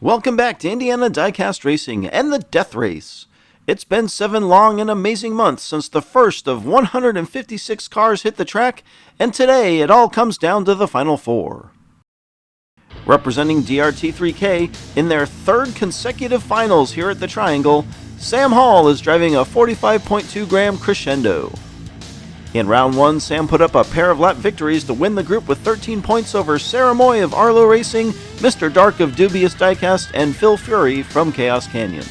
Welcome back to Indiana Diecast Racing and the Death Race. It's been 7 long and amazing months since the first of 156 cars hit the track, and today it all comes down to the final 4. Representing DRT3K in their 3rd consecutive finals here at the Triangle, Sam Hall is driving a 45.2 gram Crescendo. In round 1, Sam put up a pair of lap victories to win the group with 13 points over Sarah Moy of Arlo Racing, Mr. Dark of Dubious Diecast, and Phil Fury from Chaos Canyon.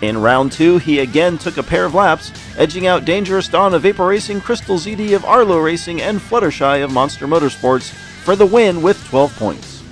In round 2, he again took a pair of laps, edging out Dangerous Dawn of Vapor Racing, Crystal ZD of Arlo Racing, and Fluttershy of Monster Motorsports for the win with 12 points.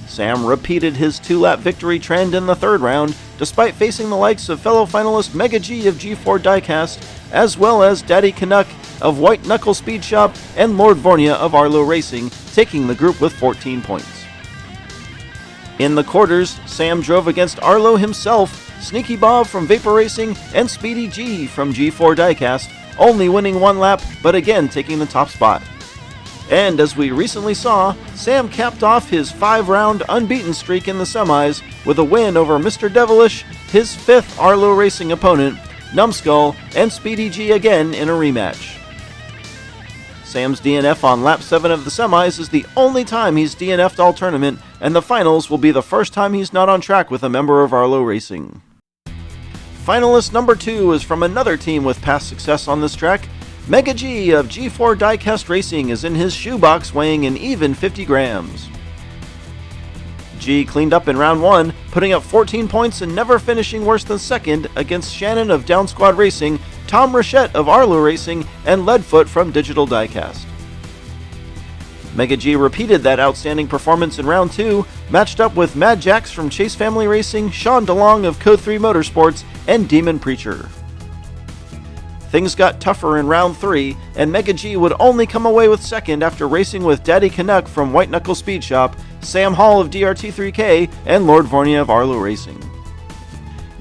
Sam repeated his 2-lap victory trend in the 3rd round, despite facing the likes of fellow finalist Mega G of G4 Diecast, as well as Daddy Canuck of White Knuckle Speed Shop and Lord Vornia of Arlo Racing, taking the group with 14 points. In the quarters, Sam drove against Arlo himself, Sneaky Bob from Vapor Racing, and Speedy G from G4 Diecast, only winning 1 lap, but again taking the top spot. And as we recently saw, Sam capped off his 5-round unbeaten streak in the semis with a win over Mr. Devilish, his 5th Arlo Racing opponent, Numbskull, and Speedy G again in a rematch. Sam's DNF on lap 7 of the semis is the only time he's DNF'd all tournament, and the finals will be the first time he's not on track with a member of Arlo Racing. Finalist number 2 is from another team with past success on this track. Mega G of G4 Diecast Racing is in his shoebox weighing an even 50 grams. G cleaned up in round 1, putting up 14 points and never finishing worse than 2nd against Shannon of Down Squad Racing, Tom Rochette of Arlo Racing, and Leadfoot from Digital Diecast. Mega G repeated that outstanding performance in round 2, matched up with Mad Jax from Chase Family Racing, Sean DeLong of Code 3 Motorsports, and Demon Preacher. Things got tougher in round 3, and Mega G would only come away with 2nd after racing with Daddy Canuck from White Knuckle Speed Shop, Sam Hall of DRT3K, and Lord Vornia of Arlo Racing.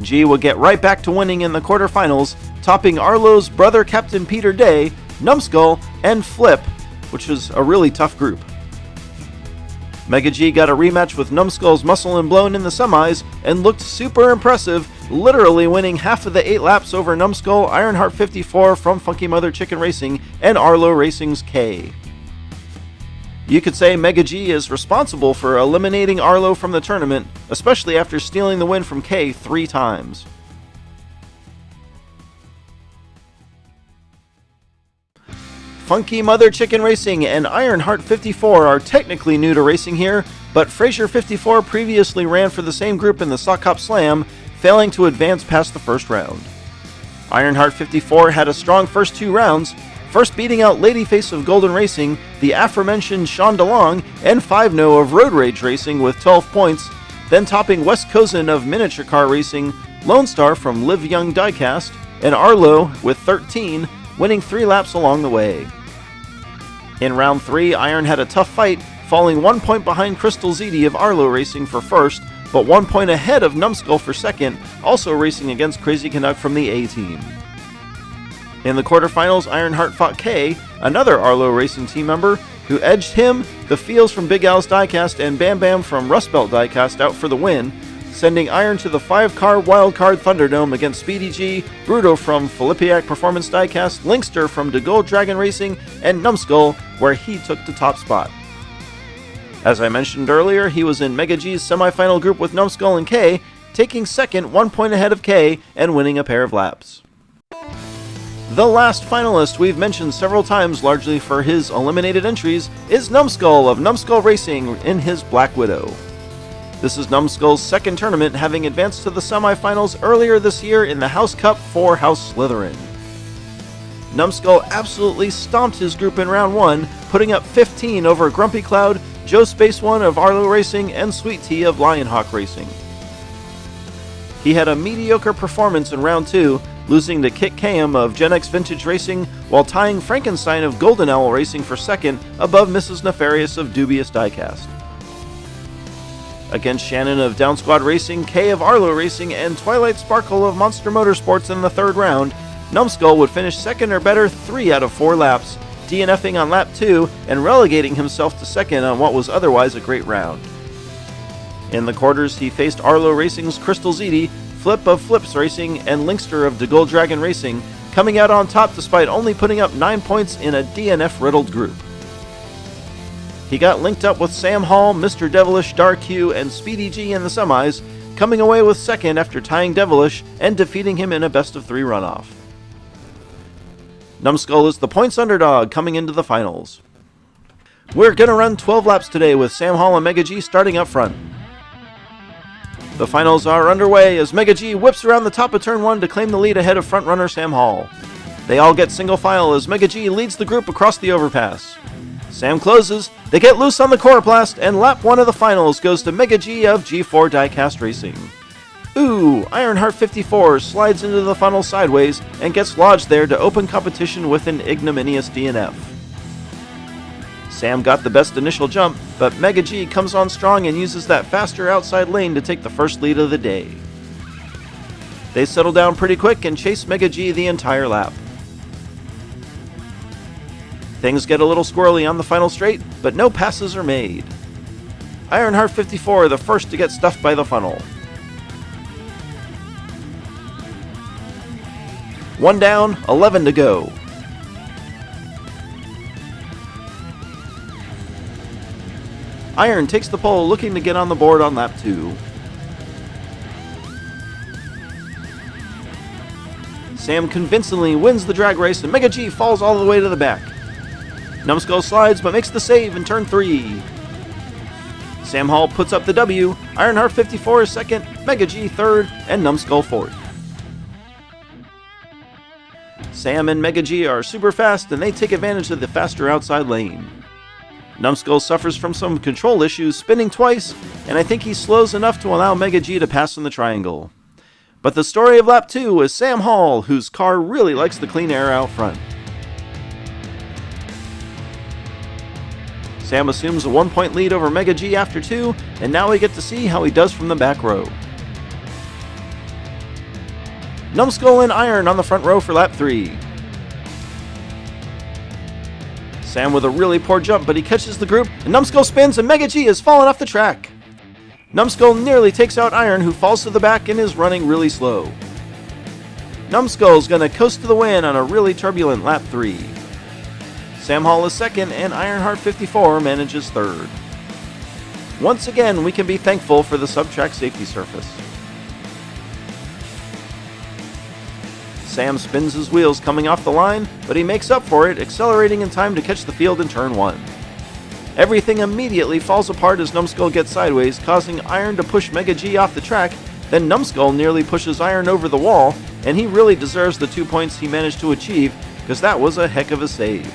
G would get right back to winning in the quarterfinals, topping Arlo's brother Captain Peter Day, Numbskull, and Flip, which was a really tough group. Mega G got a rematch with Numbskull's Muscle and Blown in the semis and looked super impressive, literally winning half of the 8 laps over Numbskull, Ironheart 54 from Funky Mother Chicken Racing, and Arlo Racing's K. You could say Mega G is responsible for eliminating Arlo from the tournament, especially after stealing the win from K 3 times. Funky Mother Chicken Racing and Ironheart 54 are technically new to racing here, but Frazier 54 previously ran for the same group in the Sock Hop Slam, failing to advance past the first round. Ironheart 54 had a strong first 2 rounds, first beating out Ladyface of Golden Racing, the aforementioned Sean DeLong, and 5-0 of Road Rage Racing with 12 points, then topping Wes Cozen of Miniature Car Racing, Lone Star from Live Young Diecast, and Arlo with 13, winning 3 laps along the way. In round 3, Iron had a tough fight, falling 1 point behind Crystal ZD of Arlo Racing for first, but 1 point ahead of Numbskull for second, also racing against Crazy Canuck from the A-Team. In the quarterfinals, Ironheart fought K, another Arlo Racing team member, who edged him, the Feels from Big Al's Diecast, and Bam Bam from Rust Belt Diecast out for the win, sending Iron to the 5-car Wildcard Thunderdome against Speedy G, Bruto from Filipiak Performance Diecast, Linkster from De Gold Dragon Racing, and Numbskull, where he took the top spot. As I mentioned earlier, he was in Mega G's semifinal group with Numbskull and K, taking second 1 point ahead of K and winning a pair of laps. The last finalist we've mentioned several times largely for his eliminated entries is Numbskull of Numbskull Racing in his Black Widow. This is Numbskull's second tournament, having advanced to the semifinals earlier this year in the House Cup for House Slytherin. Numbskull absolutely stomped his group in round 1, putting up 15 over Grumpy Cloud, Joe Space One of Arlo Racing, and Sweet Tea of Lionhawk Racing. He had a mediocre performance in round 2, losing to Kit Kayam of Gen X Vintage Racing, while tying Frankenstein of Golden Owl Racing for second, above Mrs. Nefarious of Dubious Diecast. Against Shannon of Down Squad Racing, Kay of Arlo Racing, and Twilight Sparkle of Monster Motorsports in the third round, Numbskull would finish second or better 3 out of 4 laps, DNFing on lap 2 and relegating himself to second on what was otherwise a great round. In the quarters, he faced Arlo Racing's Crystal Ziti, Flip of Flips Racing, and Linkster of DeGold Dragon Racing, coming out on top despite only putting up 9 points in a DNF-riddled group. He got linked up with Sam Hall, Mr. Devilish, Dark Hugh, and Speedy G in the semis, coming away with second after tying Devilish and defeating him in a best-of-3 runoff. Numbskull is the points underdog coming into the finals. We're going to run 12 laps today with Sam Hall and Mega G starting up front. The finals are underway as Mega G whips around the top of turn 1 to claim the lead ahead of frontrunner Sam Hall. They all get single file as Mega G leads the group across the overpass. Sam closes, they get loose on the Coroplast, and lap 1 of the finals goes to Mega G of G4 Diecast Racing. Ooh, Ironheart 54 slides into the funnel sideways and gets lodged there to open competition with an ignominious DNF. Sam got the best initial jump, but Mega G comes on strong and uses that faster outside lane to take the first lead of the day. They settle down pretty quick and chase Mega G the entire lap. Things get a little squirrely on the final straight, but no passes are made. Ironheart 54 the first to get stuffed by the funnel. 1 down, 11 to go. Iron takes the pole, looking to get on the board on lap 2. Sam convincingly wins the drag race and Mega G falls all the way to the back. Numbskull slides but makes the save in turn 3. Sam Hall puts up the W, Ironheart 54 is second, Mega G third, and Numbskull fourth. Sam and Mega G are super fast and they take advantage of the faster outside lane. Numbskull suffers from some control issues, spinning twice, and I think he slows enough to allow Mega G to pass in the triangle. But the story of lap 2 is Sam Hall, whose car really likes the clean air out front. Sam assumes a 1-point lead over Mega G after 2, and now we get to see how he does from the back row. Numbskull and Iron on the front row for lap 3. Sam with a really poor jump, but he catches the group, and Numbskull spins, and Mega G has fallen off the track. Numbskull nearly takes out Iron, who falls to the back and is running really slow. Numbskull's gonna coast to the win on a really turbulent lap 3. Sam Hall is second, and Ironheart 54 manages third. Once again, we can be thankful for the sub-track safety surface. Sam spins his wheels coming off the line, but he makes up for it, accelerating in time to catch the field in turn 1. Everything immediately falls apart as Numbskull gets sideways, causing Iron to push Mega G off the track. Then Numbskull nearly pushes Iron over the wall, and he really deserves the 2 points he managed to achieve, because that was a heck of a save.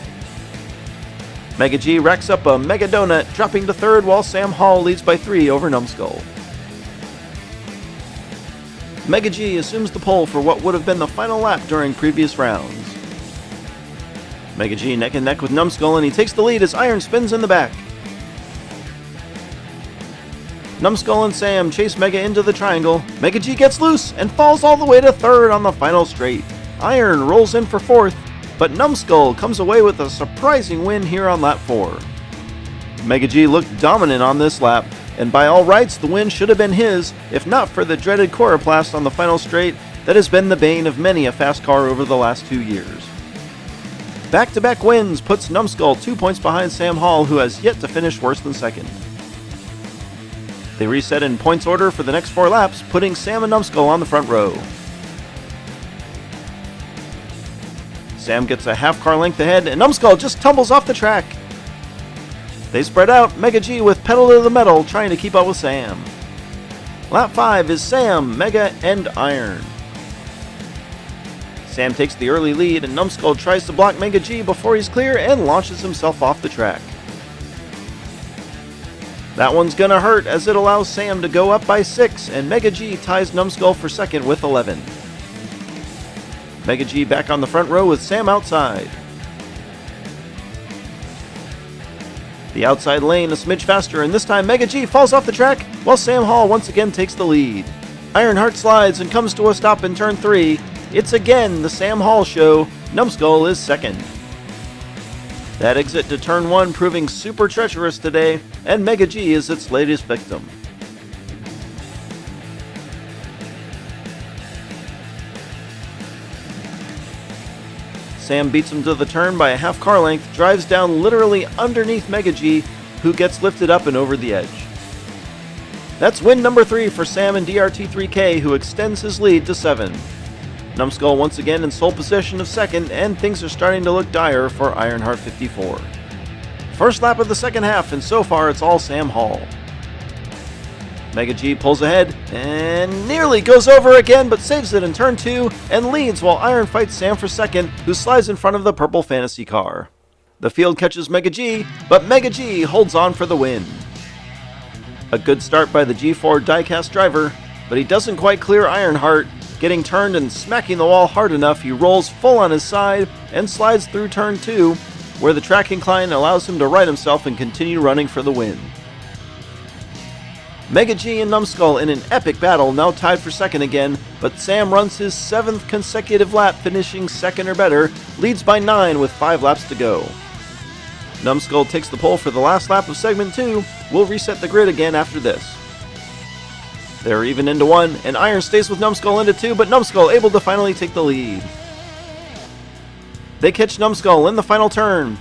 Mega G racks up a Mega Donut, dropping to third while Sam Hall leads by 3 over Numbskull. Mega G assumes the pole for what would have been the final lap during previous rounds. Mega G neck and neck with Numbskull, and he takes the lead as Iron spins in the back. Numbskull and Sam chase Mega into the triangle. Mega G gets loose and falls all the way to third on the final straight. Iron rolls in for fourth, but Numbskull comes away with a surprising win here on lap 4. Mega G looked dominant on this lap, and by all rights the win should have been his, if not for the dreaded Coroplast on the final straight that has been the bane of many a fast car over the last 2 years. Back-to-back wins puts Numbskull 2 points behind Sam Hall, who has yet to finish worse than second. They reset in points order for the next 4 laps, putting Sam and Numbskull on the front row. Sam gets a half car length ahead, and Numbskull just tumbles off the track. They spread out, Mega G with pedal to the metal trying to keep up with Sam. Lap 5 is Sam, Mega, and Iron. Sam takes the early lead, and Numbskull tries to block Mega G before he's clear and launches himself off the track. That one's gonna hurt as it allows Sam to go up by 6, and Mega G ties Numbskull for second with 11. Mega G back on the front row with Sam outside. The outside lane a smidge faster, and this time Mega G falls off the track while Sam Hall once again takes the lead. Ironheart slides and comes to a stop in turn 3, It's again the Sam Hall show. Numbskull is second. That exit to turn 1 proving super treacherous today, and Mega G is its latest victim. Sam beats him to the turn by a half car length, drives down literally underneath Mega G, who gets lifted up and over the edge. That's win number 3 for Sam and DRT3K, who extends his lead to 7. Numbskull once again in sole possession of second, and things are starting to look dire for Ironheart 54. First lap of the second half, and so far it's all Sam Hall. Mega G pulls ahead, and nearly goes over again, but saves it in turn 2, and leads while Iron fights Sam for second, who slides in front of the purple fantasy car. The field catches Mega G, but Mega G holds on for the win. A good start by the G4 Diecast driver, but he doesn't quite clear Ironheart. Getting turned and smacking the wall hard enough, he rolls full on his side and slides through turn 2, where the track incline allows him to right himself and continue running for the win. Mega G and Numbskull in an epic battle, now tied for second again, but Sam runs his 7th consecutive lap, finishing second or better, leads by 9 with 5 laps to go. Numbskull takes the pole for the last lap of segment 2, we'll reset the grid again after this. They're even into 1, and Iron stays with Numbskull into 2, but Numbskull able to finally take the lead. They catch Numbskull in the final turn.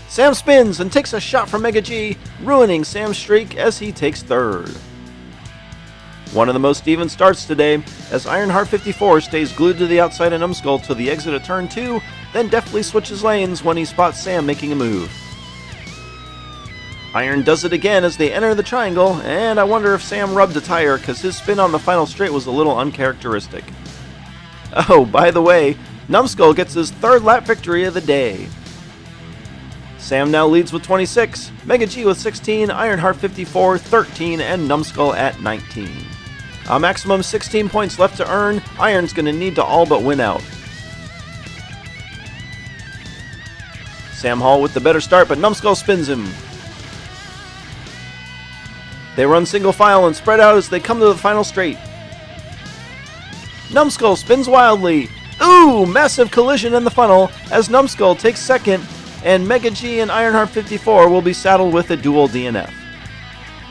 Sam spins and takes a shot from Mega G, ruining Sam's streak as he takes third. One of the most even starts today, as Ironheart 54 stays glued to the outside of Numbskull till the exit of turn 2, then deftly switches lanes when he spots Sam making a move. Iron does it again as they enter the triangle, and I wonder if Sam rubbed a tire because his spin on the final straight was a little uncharacteristic. Oh, by the way, Numbskull gets his 3rd lap victory of the day. Sam now leads with 26, Mega G with 16, Ironheart 54, 13, and Numbskull at 19. A maximum 16 points left to earn. Iron's going to need to all but win out. Sam Hall with the better start, but Numbskull spins him. They run single file and spread out as they come to the final straight. Numbskull spins wildly. Ooh, massive collision in the funnel as Numbskull takes second, and Mega G and Ironheart 54 will be saddled with a dual DNF.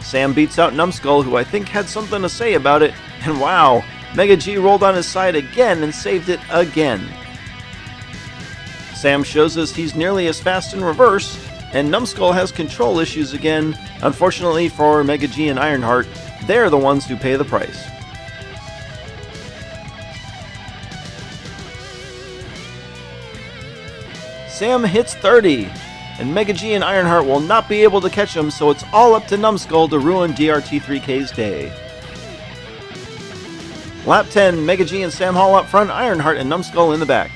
Sam beats out Numbskull, who I think had something to say about it, and wow, Mega G rolled on his side again and saved it again. Sam shows us he's nearly as fast in reverse, and Numbskull has control issues again. Unfortunately for Mega G and Ironheart, they're the ones who pay the price. Sam hits 30, and Mega G and Ironheart will not be able to catch him, so it's all up to Numbskull to ruin DRT3K's day. Lap 10, Mega G and Sam Hall up front, Ironheart and Numbskull in the back.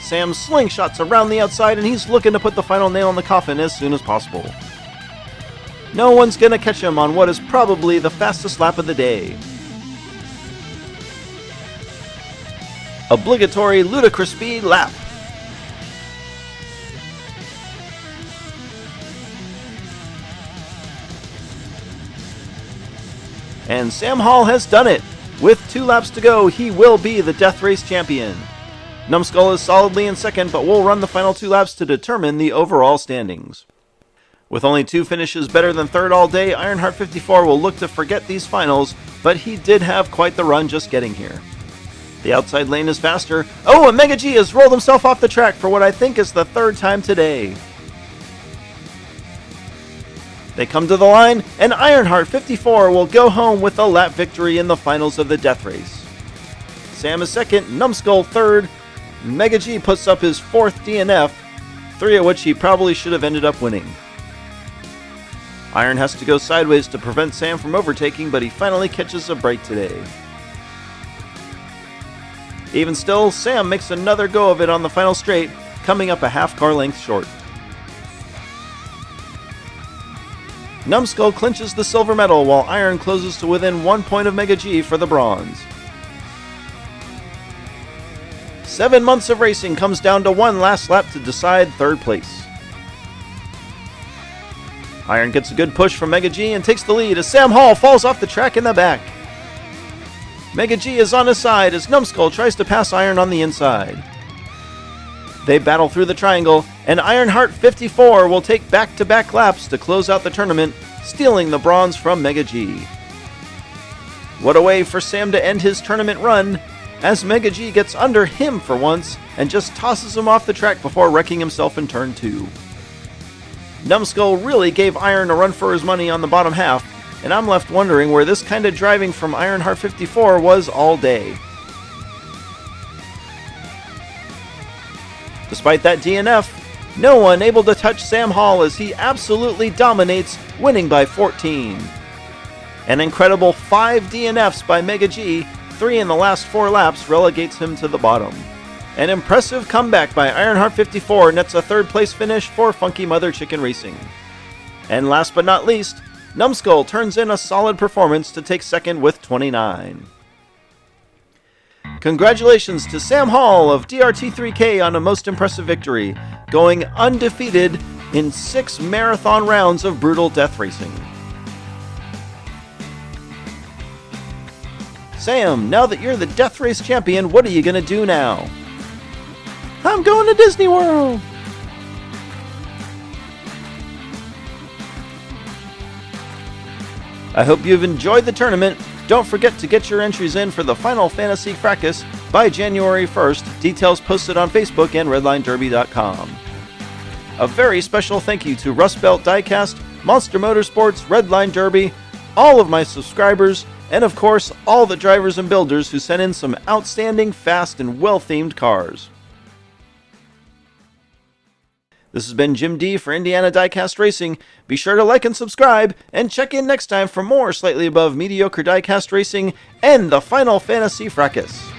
Sam slingshots around the outside, and he's looking to put the final nail in the coffin as soon as possible. No one's gonna catch him on what is probably the fastest lap of the day. Obligatory ludicrous speed lap. And Sam Hall has done it! With 2 laps to go, he will be the Death Race champion. Numbskull is solidly in second, but will run the final 2 laps to determine the overall standings. With only 2 finishes better than third all day, Ironheart 54 will look to forget these finals, but he did have quite the run just getting here. The outside lane is faster. Oh, and Mega G has rolled himself off the track for what I think is the 3rd time today. They come to the line, and Ironheart 54 will go home with a lap victory in the finals of the Death Race. Sam is second, Numbskull third. Mega G puts up his 4th DNF, 3 of which he probably should have ended up winning. Iron has to go sideways to prevent Sam from overtaking, but he finally catches a break today. Even still, Sam makes another go of it on the final straight, coming up a half car length short. Numbskull clinches the silver medal, while Iron closes to within 1 point of Mega G for the bronze. 7 months of racing comes down to 1 last lap to decide 3rd place. Iron gets a good push from Mega G and takes the lead as Sam Hall falls off the track in the back. Mega G is on his side as Numbskull tries to pass Iron on the inside. They battle through the triangle, and Ironheart 54 will take back-to-back laps to close out the tournament, stealing the bronze from Mega G. What a way for Sam to end his tournament run, as Mega G gets under him for once and just tosses him off the track before wrecking himself in turn 2. Numbskull really gave Iron a run for his money on the bottom half, and I'm left wondering where this kind of driving from Ironheart 54 was all day. Despite that DNF, no one able to touch Sam Hall as he absolutely dominates, winning by 14. An incredible 5 DNFs by Mega G, 3 in the last 4 laps, relegates him to the bottom. An impressive comeback by Ironheart 54 nets a 3rd place finish for Funky Mother Chicken Racing. And last but not least, Numbskull turns in a solid performance to take 2nd with 29. Congratulations to Sam Hall of DRT3K on a most impressive victory, going undefeated in 6 marathon rounds of brutal death racing. Sam, now that you're the death race champion, what are you gonna do now? I'm going to Disney World! I hope you've enjoyed the tournament. Don't forget to get your entries in for the Final Fantasy Fracas by January 1st. Details posted on Facebook and redlinederby.com. A very special thank you to Rust Belt Diecast, Monster Motorsports, Redline Derby, all of my subscribers, and of course, all the drivers and builders who sent in some outstanding, fast, and well-themed cars. This has been Jim D for Indiana Diecast Racing. Be sure to like and subscribe, and check in next time for more slightly above mediocre diecast racing and the Final Fantasy Fracas.